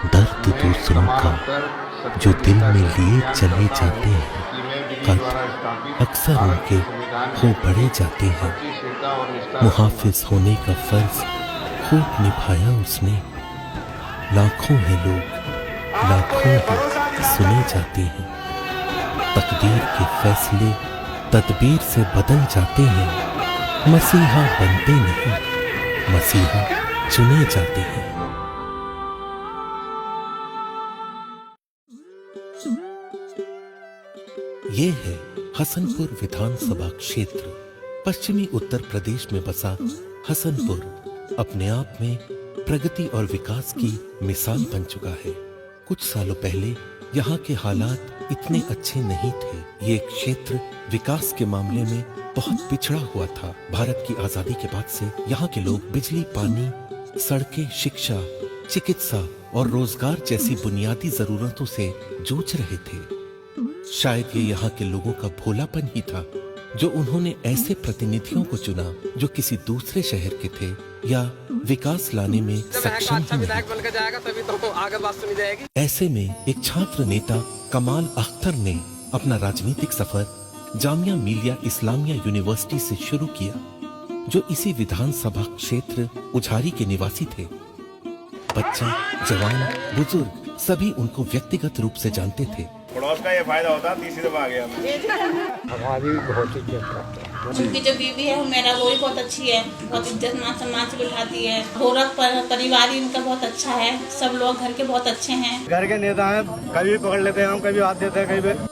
दर्द दूसरों का जो दिल में लिए चले जाते हैं, कद अक्सर उनके हो बढ़े जाते हैं। मुहाफिज होने का फर्ज खूब निभाया उसने। लाखों हैं लोग, लाखों ही सुने जाते हैं। तकदीर के फैसले तदबीर से बदल जाते हैं। मसीहा बनते नहीं, मसीहा चुने जाते हैं। ये है हसनपुर विधानसभा क्षेत्र। पश्चिमी उत्तर प्रदेश में बसा हसनपुर अपने आप में प्रगति और विकास की मिसाल बन चुका है। कुछ सालों पहले यहाँ के हालात इतने अच्छे नहीं थे। ये क्षेत्र विकास के मामले में बहुत पिछड़ा हुआ था। भारत की आजादी के बाद से यहाँ के लोग बिजली, पानी, सड़कें, शिक्षा, चिकित्सा और रोजगार जैसी बुनियादी जरूरतों से जूझ रहे थे। शायद ये यहाँ के लोगों का भोलापन ही था जो उन्होंने ऐसे प्रतिनिधियों को चुना जो किसी दूसरे शहर के थे या विकास लाने में सक्षम ही नहीं। तभी तो आगे बात सुनी जाएगी। ऐसे में एक छात्र नेता कमाल अख्तर ने अपना राजनीतिक सफर जामिया मिलिया इस्लामिया यूनिवर्सिटी से शुरू किया, जो इसी विधानसभा क्षेत्र उझारी के निवासी थे। बच्चा, जवान, बुजुर्ग सभी उनको व्यक्तिगत रूप से जानते थे। पड़ोस का ये फायदा होता, तीसरी दफा आ गया। हमारी भी बहुत इज्जत करते हैं। उनकी जो बीवी है मेरा वो भी बहुत अच्छी है, बहुत इज्जत मान सम्मान से बिठाती है। औरत पर परिवार ही उनका बहुत अच्छा है। सब लोग घर के बहुत अच्छे हैं। घर के नेता हैं, कभी पकड़ लेते हैं हम, कभी हाथ देते हैं, कभी।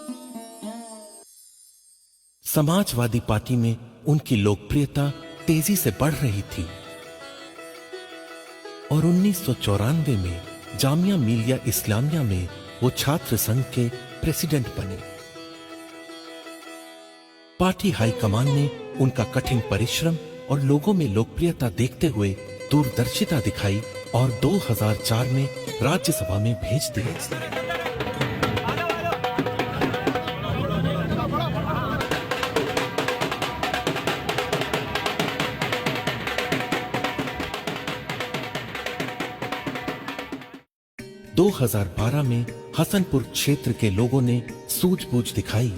समाजवादी पार्टी में उनकी लोकप्रियता तेजी से बढ़ रही थी और 1994 में जामिया मिलिया इस्लामिया में वो छात्र संघ के प्रेसिडेंट बने। पार्टी हाईकमान ने उनका कठिन परिश्रम और लोगों में लोकप्रियता देखते हुए दूरदर्शिता दिखाई और 2004 में राज्यसभा में भेज दिए। 2012 में हसनपुर क्षेत्र के लोगों ने सूझबूझ दिखाई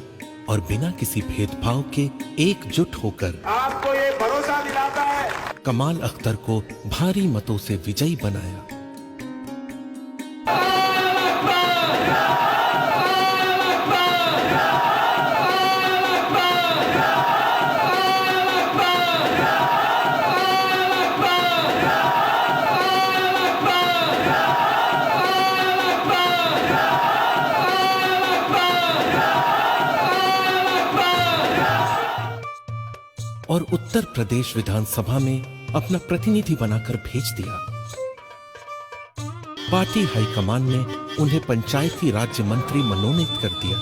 और बिना किसी भेदभाव के एकजुट होकर आपको ये भरोसा दिलाता है, कमाल अख्तर को भारी मतों से विजयी बनाया। और उत्तर प्रदेश विधानसभा में अपना प्रतिनिधि बनाकर भेज दिया। पार्टी हाईकमान ने उन्हें पंचायती राज्य मंत्री मनोनीत कर दिया।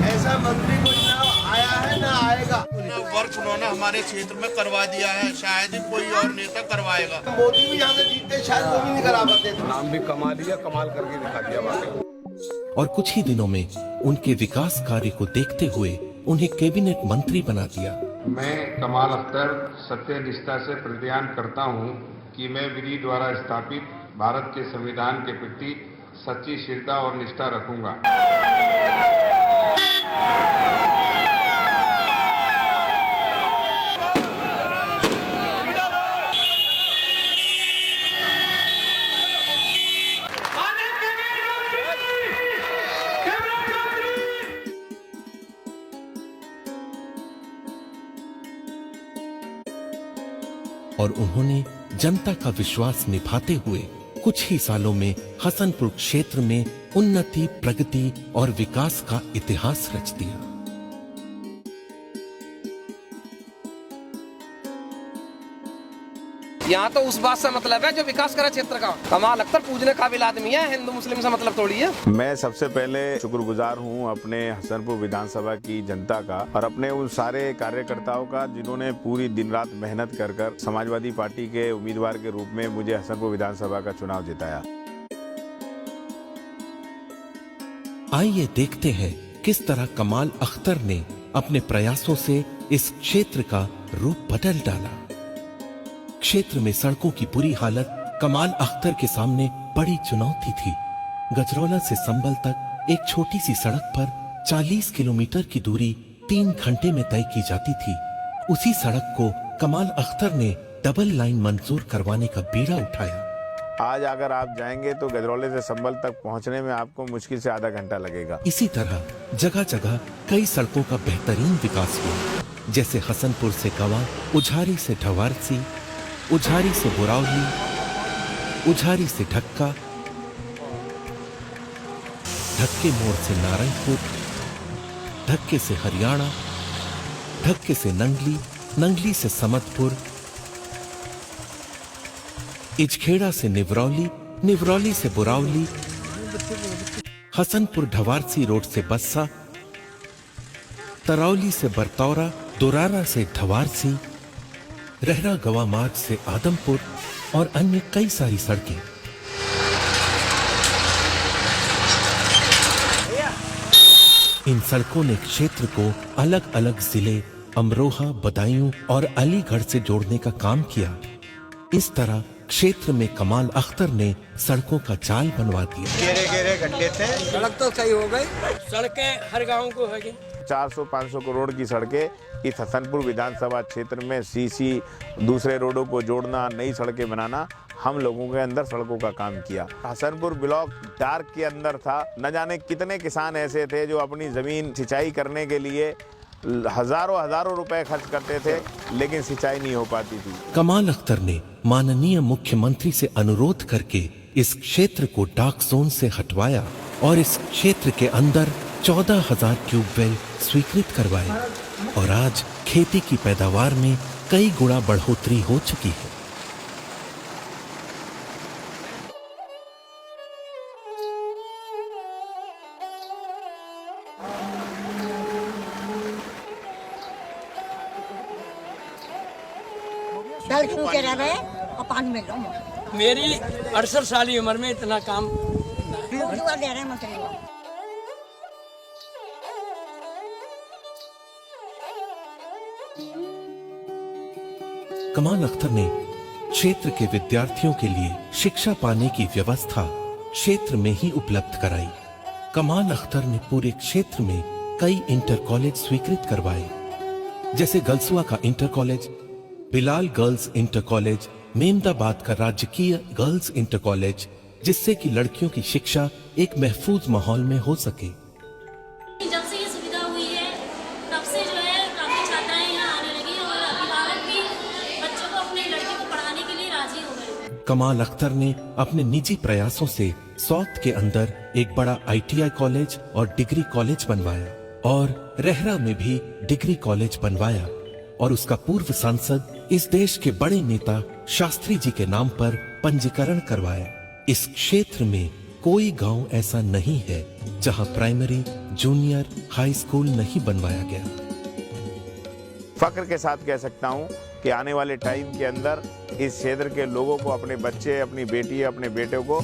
ऐसा मंत्री कोई ना आया है ना आएगा। वर्क उन्होंने हमारे क्षेत्र में करवा दिया है, शायद ही कोई और नेता करवाएगा। मोदी भी यहाँ से जीतते, शायद वो भी नहीं करा पाते। नाम भी कमा लिया, कमाल करके दिखा दिया वाकई। और कुछ ही दिनों में उनके विकास कार्य को देखते हुए उन्हें कैबिनेट मंत्री बना दिया। मैं कमाल अख्तर सत्य निष्ठा से प्रतिज्ञान करता हूं कि मैं विधि द्वारा स्थापित भारत के संविधान के प्रति सच्ची श्रद्धा और निष्ठा रखूंगा। और उन्होंने जनता का विश्वास निभाते हुए कुछ ही सालों में हसनपुर क्षेत्र में उन्नति, प्रगति और विकास का इतिहास रच दिया। यहाँ तो उस बात से मतलब है जो विकास करा क्षेत्र का। कमाल अख्तर पूजने काबिल आदमी है, हिंदू मुस्लिम से मतलब थोड़ी है। मैं सबसे पहले शुक्रगुजार हूं अपने हसनपुर विधानसभा की जनता का और अपने उन सारे कार्यकर्ताओं का जिन्होंने पूरी दिन रात मेहनत कर समाजवादी पार्टी के उम्मीदवार के रूप में मुझे हसनपुर विधानसभा का चुनाव जिताया। आइए देखते हैं किस तरह कमाल अख्तर ने अपने प्रयासों से इस क्षेत्र का रूप बदल डाला। क्षेत्र में सड़कों की बुरी हालत कमाल अख्तर के सामने बड़ी चुनौती थी। गजरौला से संभल तक एक छोटी सी सड़क पर 40 किलोमीटर की दूरी 3 घंटे में तय की जाती थी। उसी सड़क को कमाल अख्तर ने डबल लाइन मंजूर करवाने का बीड़ा उठाया। आज अगर आप जाएंगे तो गजरौले से संभल तक पहुंचने में आपको मुश्किल से आधा घंटा लगेगा। इसी तरह जगह जगह कई सड़कों का बेहतरीन विकास हुआ, जैसे हसनपुर से गवा, उझारी से ढवारसी, उझारी से बुरावली, उझारी से ढक्का, ढक्के मोड़ से नारायणपुर, ढक्के से हरियाणा, ढक्के से नंगली, नंगली से समतपुर, इजखेड़ा से निवरौली, निवरौली से बुरावली, हसनपुर ढवारसी रोड से बस्सा, तरौली से बरतौरा, दुरारा से ढवारसी, रहरा गवा मार्ग से आदमपुर और अन्य कई सारी सड़कें। इन सड़कों ने क्षेत्र को अलग अलग जिले अमरोहा, बदायूं और अलीगढ़ से जोड़ने का काम किया। इस तरह क्षेत्र में कमाल अख्तर ने सड़कों का जाल बनवा दिया। गेरे गेरे गड्ढे थे, सड़क तो सही हो गई, सड़कें हर गांव को है 400-500 करोड़ की सड़कें इस हसनपुर विधानसभा क्षेत्र में सीसी, दूसरे रोडों को जोड़ना, नई सड़कें बनाना, हम लोगों के अंदर सड़कों का काम किया। हसनपुर ब्लॉक डार्क के अंदर था। न जाने कितने किसान ऐसे थे जो अपनी जमीन सिंचाई करने के लिए हजारों रुपए खर्च करते थे, लेकिन सिंचाई नहीं हो पाती थी। कमाल अख्तर ने माननीय मुख्यमंत्री से अनुरोध करके इस क्षेत्र को डार्क जोन से हटवाया और इस क्षेत्र के अंदर 14,000 ट्यूबवेल स्वीकृत करवाए और आज खेती की पैदावार में कई गुना बढ़ोतरी हो चुकी है। जल छू के रह गए और पानी मिल रहा। मेरी 68 साल की उम्र में इतना काम दे रहे हैं मछली। कमाल अख्तर ने क्षेत्र के विद्यार्थियों के लिए शिक्षा पाने की व्यवस्था क्षेत्र में ही उपलब्ध कराई। कमाल अख्तर ने पूरे क्षेत्र में कई इंटर कॉलेज स्वीकृत करवाए, जैसे गलसुआ का inter college, Bilal girls inter college, Memdabad का राजकीय गर्ल्स इंटर कॉलेज, जिससे कि लड़कियों की शिक्षा एक महफूज माहौल में हो सके। जब से ये सुविधा हुई है तब से जो है काफी छात्राएं यहाँ आने लगी और अभिभावक भी बच्चों को अपने लड़के को पढ़ाने के लिए राजी हो गए। कमाल अख्तर ने अपने निजी प्रयासों से सौत के अंदर एक बड़ा ITI कॉलेज और डिग्री कॉलेज बनवाया और रहरा में भी डिग्री कॉलेज बनवाया और उसका पूर्व सांसद इस देश के बड़े नेता शास्त्री जी के नाम पर पंजीकरण करवाया। इस क्षेत्र में कोई गांव ऐसा नहीं है जहां प्राइमरी, जूनियर, हाई स्कूल नहीं बनवाया गया। फक्र के साथ कह सकता हूं कि आने वाले टाइम के अंदर इस क्षेत्र के लोगों को अपने बच्चे, अपनी बेटी, अपने बेटे को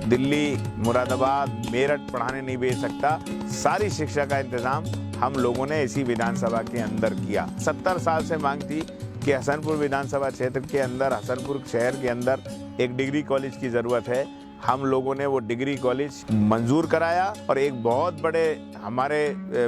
दिल्ली, मुरादाबाद, मेरठ पढ़ाने नहीं भेज सकता। सारी शिक्षा का इंतजाम हम लोगों ने इसी विधानसभा के अंदर किया। 70 साल से मांग थी कि हसनपुर विधानसभा क्षेत्र के अंदर, हसनपुर शहर के अंदर एक डिग्री कॉलेज की ज़रूरत है। हम लोगों ने वो डिग्री कॉलेज मंजूर कराया और एक बहुत बड़े हमारे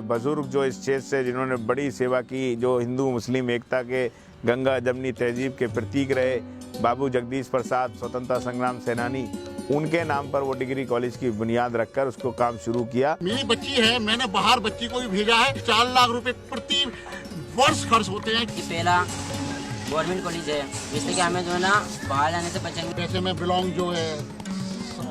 बुजुर्ग जो इस क्षेत्र से जिन्होंने बड़ी सेवा की, जो हिंदू मुस्लिम एकता के, गंगा जमनी तहजीब के प्रतीक रहे, बाबू जगदीश प्रसाद स्वतंत्रता संग्राम सेनानी, उनके नाम पर वो डिग्री कॉलेज की बुनियाद रखकर उसको काम शुरू किया। मेरी बच्ची है, मैंने बाहर बच्ची को भी भेजा है। 4 लाख रुपए प्रति वर्ष खर्च होते हैं। पहला गवर्नमेंट कॉलेज है, जिससे कि हमें जो है ना बाहर जाने से बचेंगे। जैसे मैं बिलोंग जो है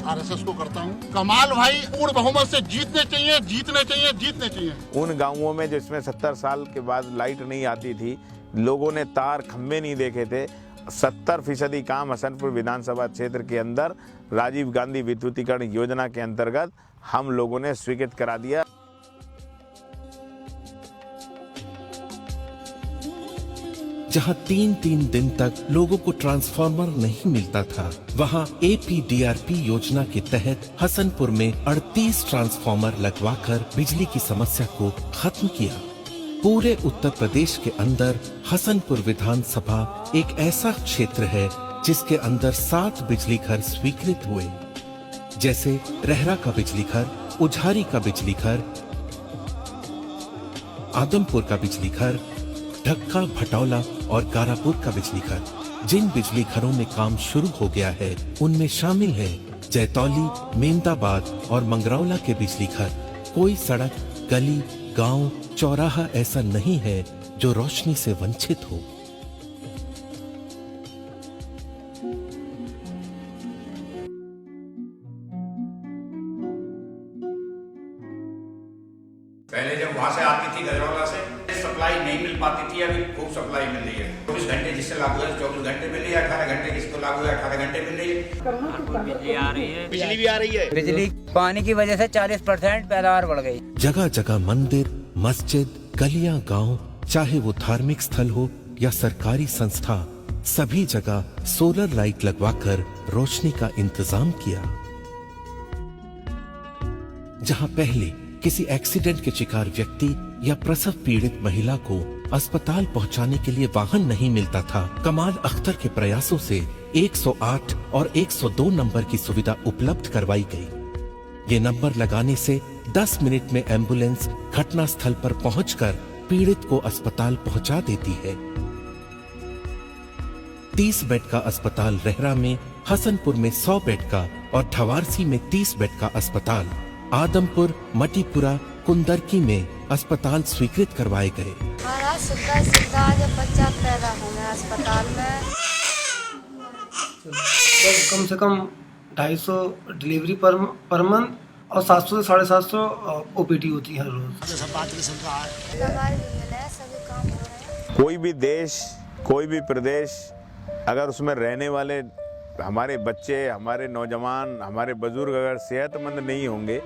RSS को करता हूँ। कमाल भाई पूर्ण बहुमत से जीतने चाहिए, जीतने चाहिए, जीतने चाहिए। उन गाँवों में जिसमें 70 साल के बाद लाइट नहीं आती थी, लोगों ने तार खम्भे नहीं देखे थे, 70% काम हसनपुर विधानसभा क्षेत्र के अंदर राजीव गांधी विद्युतीकरण योजना के अंतर्गत हम लोगों ने स्वीकृत करा दिया। जहां 3-3 दिन तक लोगों को ट्रांसफार्मर नहीं मिलता था, वहां APDRP योजना के तहत हसनपुर में 38 ट्रांसफार्मर लगवाकर बिजली की समस्या को खत्म किया। पूरे उत्तर प्रदेश के अंदर हसनपुर विधानसभा एक ऐसा क्षेत्र है जिसके अंदर 7 बिजली घर स्वीकृत हुए, जैसे रहरा का बिजली घर, उझारी का बिजली घर, आदमपुर का बिजली घर, ढक्का, भटौला और गारापुर का बिजली घर। जिन बिजली घरों में काम शुरू हो गया है उनमें शामिल है जैतौली, मेमदाबाद और मंगरौला के बिजली घर। कोई सड़क, गली, गांव, चौराहा ऐसा नहीं है जो रोशनी से वंचित हो। पहले जब वहां से आती थी गजरौला से सप्लाई नहीं मिल पाती थी, अभी खूब सप्लाई मिल रही है। 24 घंटे जिससे लागू है 24 घंटे मिल रही है, 18 घंटे जिसको लागू है 18 घंटे मिल रही है। बिजली आ रही है, बिजली भी आ रही है। बिजली पानी की वजह से 40% पैदावार बढ़ गई। जगह जगह मंदिर, मस्जिद, गलियां, गांव, चाहे वो धार्मिक स्थल हो या सरकारी संस्था, सभी जगह सोलर लाइट लगवाकर रोशनी का इंतजाम किया। जहां पहले किसी एक्सीडेंट के शिकार व्यक्ति या प्रसव पीड़ित महिला को अस्पताल पहुंचाने के लिए वाहन नहीं मिलता था, कमाल अख्तर के प्रयासों से 108 और 102 नंबर की सुविधा उपलब्ध करवाई गई। ये नंबर लगाने से 10 मिनट में एम्बुलेंस घटना स्थल पर पहुंचकर पीड़ित को अस्पताल पहुंचा देती है। 30 बेड का अस्पताल रहरा में, हसनपुर में 100 बेड का और ढवारसी में 30 बेड का अस्पताल, आदमपुर, मटीपुरा, कुंदरकी में अस्पताल स्वीकृत करवाए गए। सुविधा जब बच्चा पैदा होगा अस्पताल में तो कम से कम 250 डिलीवरी पर मंथ और 700 से 750 ओपीडी होती है हर रोज। दवाई भी मिले, सभी काम हो रहे हैं। कोई भी देश, कोई भी प्रदेश, अगर उसमें रहने वाले हमारे बच्चे, हमारे नौजवान, हमारे बुजुर्ग अगर सेहतमंद नहीं होंगे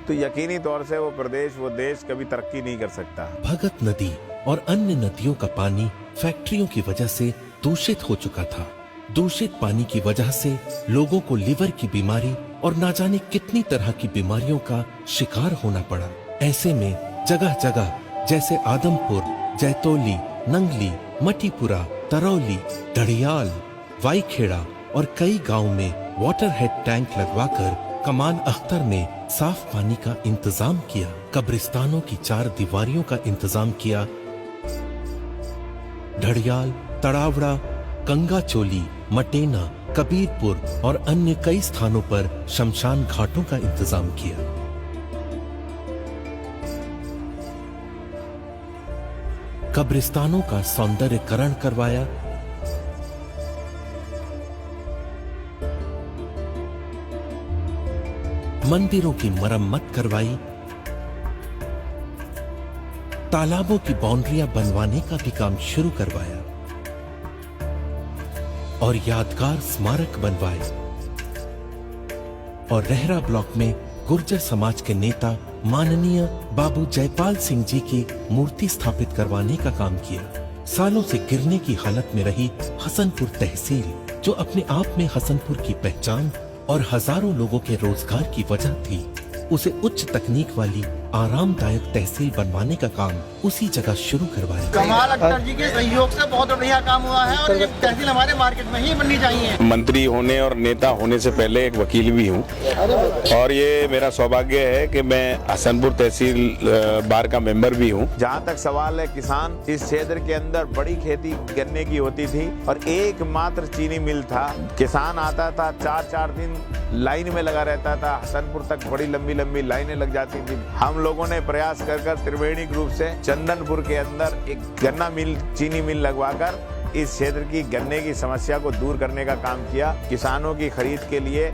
तो यकीनी तौर से वो प्रदेश, वो देश कभी तरक्की नहीं कर सकता। भगत नदी और अन्य नदियों का पानी फैक्ट्रियों की वजह से दूषित हो चुका था। दूषित पानी की वजह से लोगों को लिवर की बीमारी और ना जाने कितनी तरह की बीमारियों का शिकार होना पड़ा। ऐसे में जगह जगह जैसे आदमपुर, जैतौली, नंगली, मटीपुरा, तरौली, ढड़ियाल, वाईखेड़ा और कई गांव में वाटर हेड टैंक लगवाकर कमाल अख्तर ने साफ पानी का इंतजाम किया। कब्रिस्तानों की 4 दीवारियों का इंतजाम किया। ढड़ियाल, तड़ावड़ा, कंगाचोली, मटेना, कबीरपुर और अन्य कई स्थानों पर शमशान घाटों का इंतजाम किया। कब्रिस्तानों का सौंदर्यकरण करवाया। मंदिरों की मरम्मत करवाई। तालाबों की बाउंड्रियां बनवाने का भी काम शुरू करवाया और यादगार स्मारक बनवाए। और रहरा ब्लॉक में गुर्जर समाज के नेता माननीय बाबू जयपाल सिंह जी की मूर्ति स्थापित करवाने का काम किया। सालों से गिरने की हालत में रही हसनपुर तहसील, जो अपने आप में हसनपुर की पहचान और हजारों लोगों के रोजगार की वजह थी, उसे उच्च तकनीक वाली आरामदायक तहसील बनवाने का काम उसी जगह शुरू करवाया। कमाल अख्तर जी के सहयोग से बहुत बढ़िया काम हुआ है और ये तहसील हमारे मार्केट में ही बननी चाहिए। मंत्री होने और नेता होने से पहले एक वकील भी हूँ और ये मेरा सौभाग्य है कि मैं हसनपुर तहसील बार का मेंबर भी हूँ। जहाँ तक सवाल है किसान, इस क्षेत्र के अंदर बड़ी खेती गन्ने की होती थी और एकमात्र चीनी मिल था। किसान आता था, 4-4 दिन लाइन में लगा रहता था, हसनपुर तक बड़ी लंबी लंबी लाइनें लग जाती थी। हम लोगों ने प्रयास कर त्रिवेणी ग्रुप से चंदनपुर के अंदर एक गन्ना मिल, चीनी मिल लगवाकर इस क्षेत्र की गन्ने की समस्या को दूर करने का काम किया। किसानों की खरीद के लिए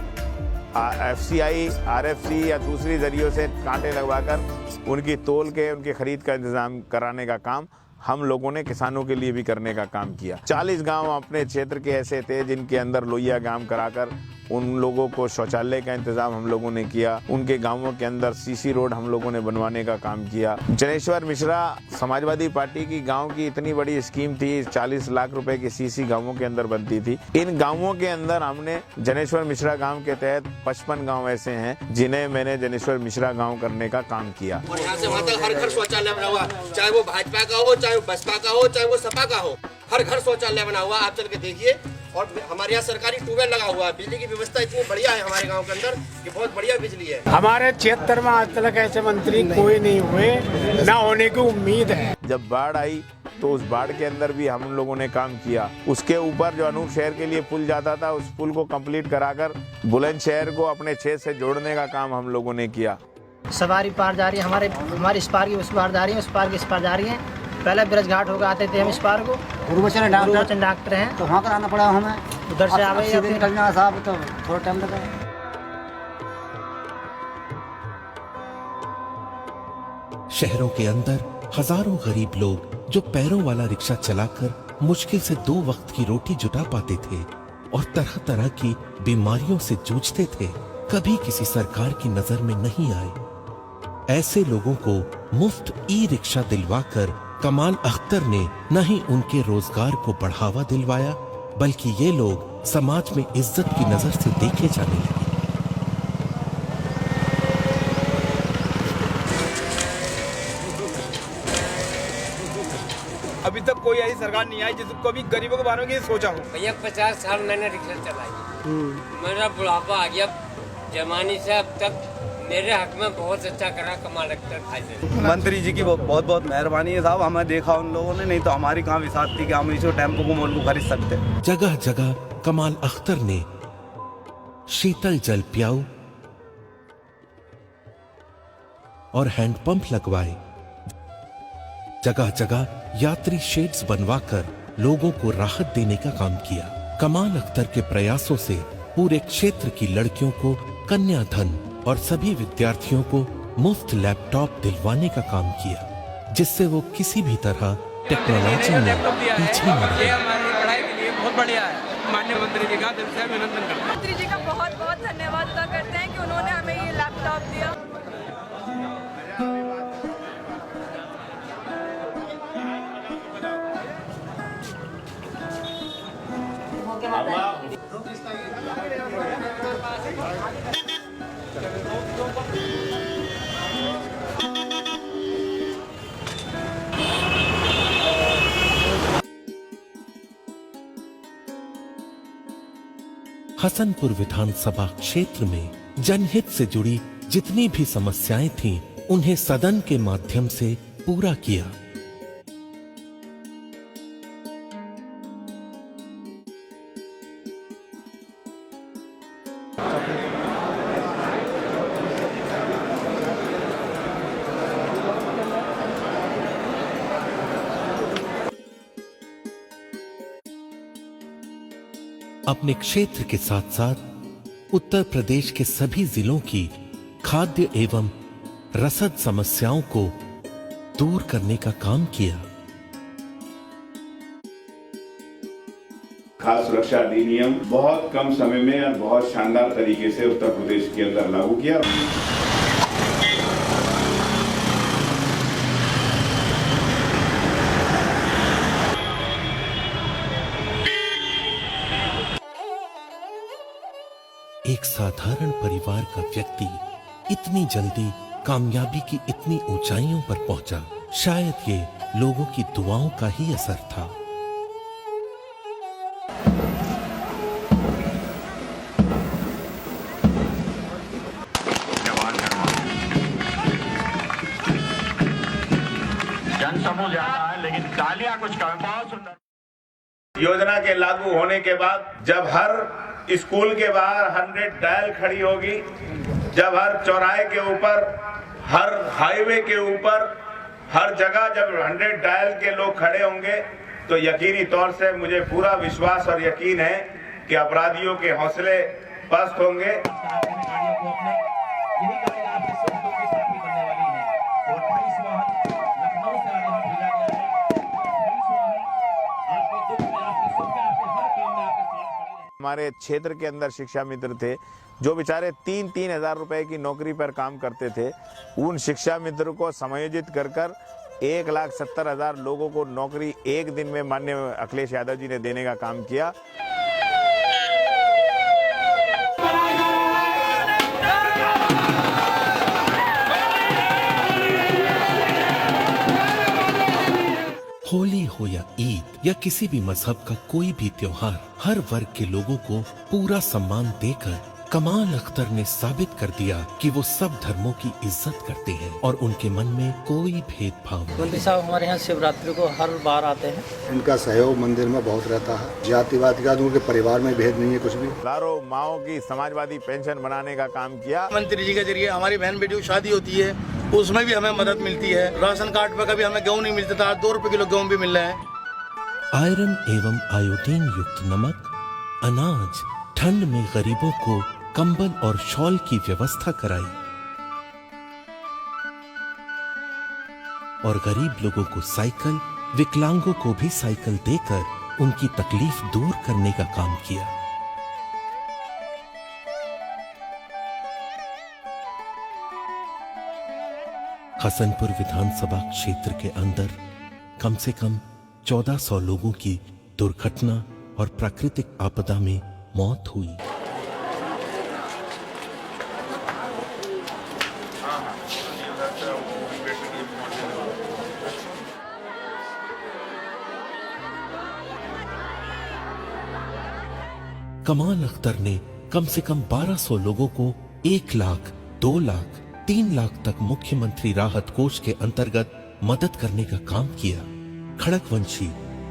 FCI, RFC या दूसरी जरियों से कांटे लगवाकर उनकी तोल के उनकी खरीद का इंतजाम कराने का काम हम लोगों ने किसानों के लिए भी करने का काम किया। 40 गांव अपने क्षेत्र के ऐसे थे जिनके अंदर लोहिया गांव कराकर उन लोगों को शौचालय का इंतजाम हम लोगों ने किया, उनके गांवों के अंदर सीसी रोड हम लोगों ने बनवाने का काम किया। जनेश्वर मिश्रा समाजवादी पार्टी की गांव की इतनी बड़ी स्कीम थी, 40 लाख रुपए की सीसी गांवों के अंदर बनती थी। इन गांवों के अंदर हमने जनेश्वर मिश्रा गांव के तहत 55 गांव ऐसे हैं जिन्हें मैंने जनेश्वर मिश्रा गांव करने का काम किया। और यहाँ से वहाँ तक हर घर शौचालय बना हुआ, चाहे वो भाजपा का हो, चाहे वो बसपा का हो, चाहे वो सपा का हो, हर घर शौचालय बना हुआ। आप चल के देखिए। और हमारे यहाँ सरकारी ट्यूबवेल लगा हुआ है। बिजली की व्यवस्था इतनी बढ़िया है हमारे गांव के अंदर कि बहुत बढ़िया बिजली है। हमारे क्षेत्र में आज तक ऐसे मंत्री कोई नहीं हुए, ना होने की उम्मीद है। जब बाढ़ आई तो उस बाढ़ के अंदर भी हम लोगों ने काम किया। उसके ऊपर जो अनूप शहर के लिए पुल जाता था, उस पुल को कंप्लीट कराकर बुलंदशहर को अपने क्षेत्र से जोड़ने का काम हम लोगों ने किया। सवारी पार जा रही है, हमारे इस पार की उस पार जा रही है, उस पार की इस पार जा रही है। पहले ब्रज घाट होकर आते थे हम इस पार को, गुरुवचन डॉक्टर हैं तो वहाँ कराना पड़ा हमें, उधर से आ गए निकलना साहब तो थोड़ा टाइम लगा। शहरों के अंदर हजारों गरीब लोग जो पैरों वाला रिक्शा चलाकर मुश्किल से 2 वक्त की रोटी जुटा पाते थे और तरह तरह की बीमारियों से जूझते थे, कभी किसी सरकार की नजर में नहीं आए। ऐसे लोगों को मुफ्त ई रिक्शा दिलवाकर कमाल अख्तर ने न ही उनके रोजगार को बढ़ावा दिलवाया, बल्कि ये लोग समाज में इज्जत की नजर से देखे जाने लगे। अभी तक कोई ऐसी सरकार नहीं आई जिसको कभी गरीबों के बारे में सोचा हो। भैया 50 साल मैंने रिक्शा चलाई, मेरा बुढ़ापा आ गया जमाने से अब तक। मेरे हक में बहुत अच्छा करा कमाल अख्तर भाई से। मंत्री जी की बहुत बहुत मेहरबानी है साहब, हमें देखा उन लोगों ने, नहीं तो हमारी कहाँ विसात थी कि हम इस टेम्पो को मोल को खरीद सकते। जगह जगह कमाल अख्तर ने शीतल जल पियाऊ और हैंडपंप लगवाए। जगह जगह यात्री शेड्स बनवाकर लोगों को राहत देने का काम किया। कमाल अख्तर के प्रयासों से पूरे क्षेत्र की लड़कियों को कन्याधन और सभी विद्यार्थियों को मुफ्त लैपटॉप दिलवाने का काम किया, जिससे वो किसी भी तरह टेक्नोलॉजी में पीछे न रहे। हमारी पढ़ाई के लिए बहुत बढ़िया है। माननीय मंत्री जी का दिल से अभिनंदन करते हैं। मंत्री जी का बहुत बहुत धन्यवाद अदा करते हैं कि उन्होंने हमें ये लैपटॉप दिया। हसनपुर विधानसभा क्षेत्र में जनहित से जुड़ी जितनी भी समस्याएं थीं, उन्हें सदन के माध्यम से पूरा किया। अपने क्षेत्र के साथ साथ उत्तर प्रदेश के सभी जिलों की खाद्य एवं रसद समस्याओं को दूर करने का काम किया। खाद्य सुरक्षा अधिनियम बहुत कम समय में और बहुत शानदार तरीके से उत्तर प्रदेश के अंदर लागू किया। एक साधारण परिवार का व्यक्ति इतनी जल्दी कामयाबी की इतनी ऊंचाइयों पर पहुंचा, शायद ये लोगों की दुआओं का ही असर था। जनसमूह ज्यादा है लेकिन गालियां कुछ कम। बहुत सुंदर योजना के लागू होने के बाद जब हर स्कूल के बाहर 100 डायल खड़ी होगी, जब हर चौराहे के ऊपर, हर हाईवे के ऊपर, हर जगह जब 100 डायल के लोग खड़े होंगे, तो यकीनी तौर से मुझे पूरा विश्वास और यकीन है कि अपराधियों के हौसले पस्त होंगे। हमारे क्षेत्र के अंदर शिक्षा मित्र थे जो बेचारे 3-3 हज़ार रुपए की नौकरी पर काम करते थे, उन शिक्षा मित्र को समायोजित कर 1,70,000 लोगों को नौकरी एक दिन में माननीय अखिलेश यादव जी ने देने का काम किया। होली हो या ईद या किसी भी मजहब का कोई भी त्योहार, हर वर्ग के लोगों को पूरा सम्मान देकर कमाल अख्तर ने साबित कर दिया कि वो सब धर्मों की इज्जत करते हैं और उनके मन में कोई भेदभाव नहीं। मंत्री साहब हमारे यहाँ शिवरात्रि को हर बार आते हैं। इनका सहयोग मंदिर में बहुत रहता है। जातिवाद का उनके परिवार में भेद नहीं है कुछ भी। हजारों माओं की समाजवादी पेंशन बनाने का काम किया। मंत्री जी के जरिए हमारी बहन बेटियों की शादी होती है, उसमें भी हमें मदद मिलती है। राशन कार्ड पर कभी हमें गेहूँ नहीं मिलता था, 2 रुपए किलो गेहूँ भी मिल रहे हैं। आयरन एवं आयोडीन युक्त नमक, अनाज, ठंड में गरीबों को कंबल और शॉल की व्यवस्था कराई और गरीब लोगों को साइकिल, विकलांगों को भी साइकिल देकर उनकी तकलीफ दूर करने का काम किया। हसनपुर विधानसभा क्षेत्र के अंदर कम से कम 1400 लोगों की दुर्घटना और प्राकृतिक आपदा में मौत हुई। कमाल अख्तर ने कम से कम 1200 लोगों को 1 लाख, 2 लाख, 3 लाख तक मुख्यमंत्री राहत कोष के अंतर्गत मदद करने का काम किया। खड़कवंशी,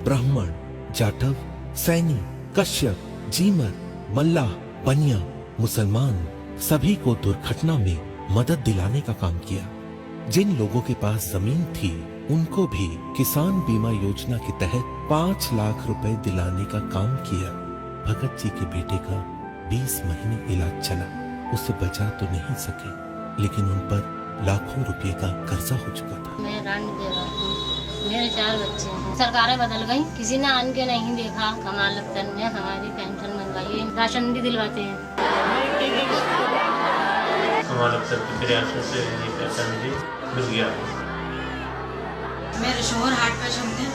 ब्राह्मण, जाटव, सैनी, कश्यप, जीमर, मल्लाह, बनिया, मुसलमान सभी को दुर्घटना में मदद दिलाने का काम किया। जिन लोगों के पास जमीन थी उनको भी किसान बीमा योजना के तहत 5 लाख रुपए दिलाने का काम किया। भगत जी के बेटे का 20 महीने इलाज चला, उससे बचा तो नहीं सके, लेकिन उन पर लाखों रुपए का कर्जा हो चुका था। मैं रानी देवा हूँ, मेरे 4 बच्चे हैं। सरकारें बदल गई, किसी ने आन के नहीं देखा। कमाल अख्तर ने हमारी पेंशन बनवाई, राशन भी दिलवाते हैं। कमाल अख्तर के प्रयासों से ये पैसा मुझे मिल गया। मेरे शोहर हार्ट पेशेंट थे,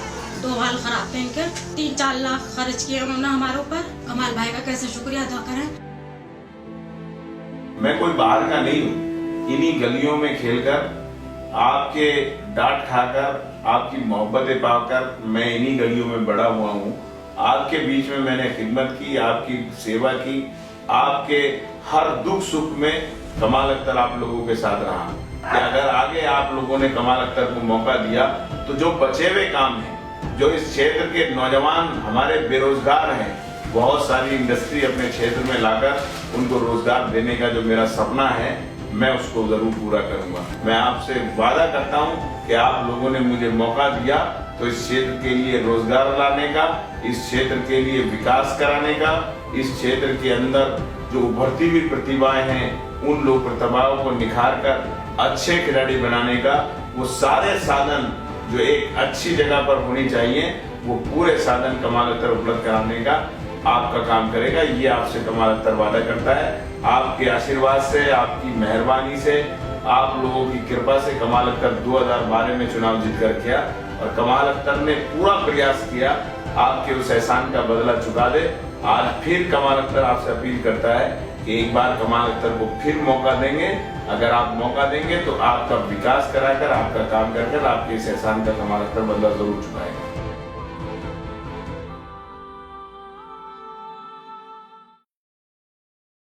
2 हाल खराब थे इनके, 3-4 लाख खर्च किए उन्होंने हमारे ऊपर। कमाल भाई का कैसे शुक्रिया अदा करें। मैं कोई बाहर का नहीं हूँ, इन्हीं गलियों में खेलकर, आपके डांट खाकर, आपकी मोहब्बतें पाकर मैं इन्हीं गलियों में बड़ा हुआ हूँ। आपके बीच में मैंने खिदमत की, आपकी सेवा की, आपके हर दुख सुख में कमाल अख्तर आप लोगों के साथ रहा। कि अगर आगे आप लोगों ने कमाल अख्तर को मौका दिया तो जो बचे हुए काम है, जो इस क्षेत्र के नौजवान हमारे बेरोजगार हैं, बहुत सारी इंडस्ट्री अपने क्षेत्र में लाकर उनको रोजगार देने का जो मेरा सपना है, मैं उसको जरूर पूरा करूंगा। मैं आपसे वादा करता हूं कि आप लोगों ने मुझे मौका दिया तो इस क्षेत्र के लिए रोजगार लाने का, इस क्षेत्र के लिए विकास कराने का, इस क्षेत्र के अंदर जो उभरती हुई प्रतिभाएं हैं उन लोक प्रतिभाओं को निखार कर अच्छे खिलाड़ी बनाने का, वो सारे साधन जो एक अच्छी जगह पर होनी चाहिए, वो पूरे साधन कमाल अख्तर उपलब्ध कराने का आपका काम करेगा। ये आपसे कमाल अख्तर वादा करता है। आपके आशीर्वाद से, आपकी मेहरबानी से, आप लोगों की कृपा से कमाल अख्तर 2012 में चुनाव जीत कर किया और कमाल अख्तर ने पूरा प्रयास किया आपके उस एहसान का बदला चुका दे। आज फिर कमाल अख्तर आपसे अपील करता है कि एक बार कमाल अख्तर को फिर मौका देंगे। अगर आप मौका देंगे तो आपका विकास कराकर, आपका काम कर आपके इस एहसान का कमाल अख्तर बदला जरूर चुकाएगा।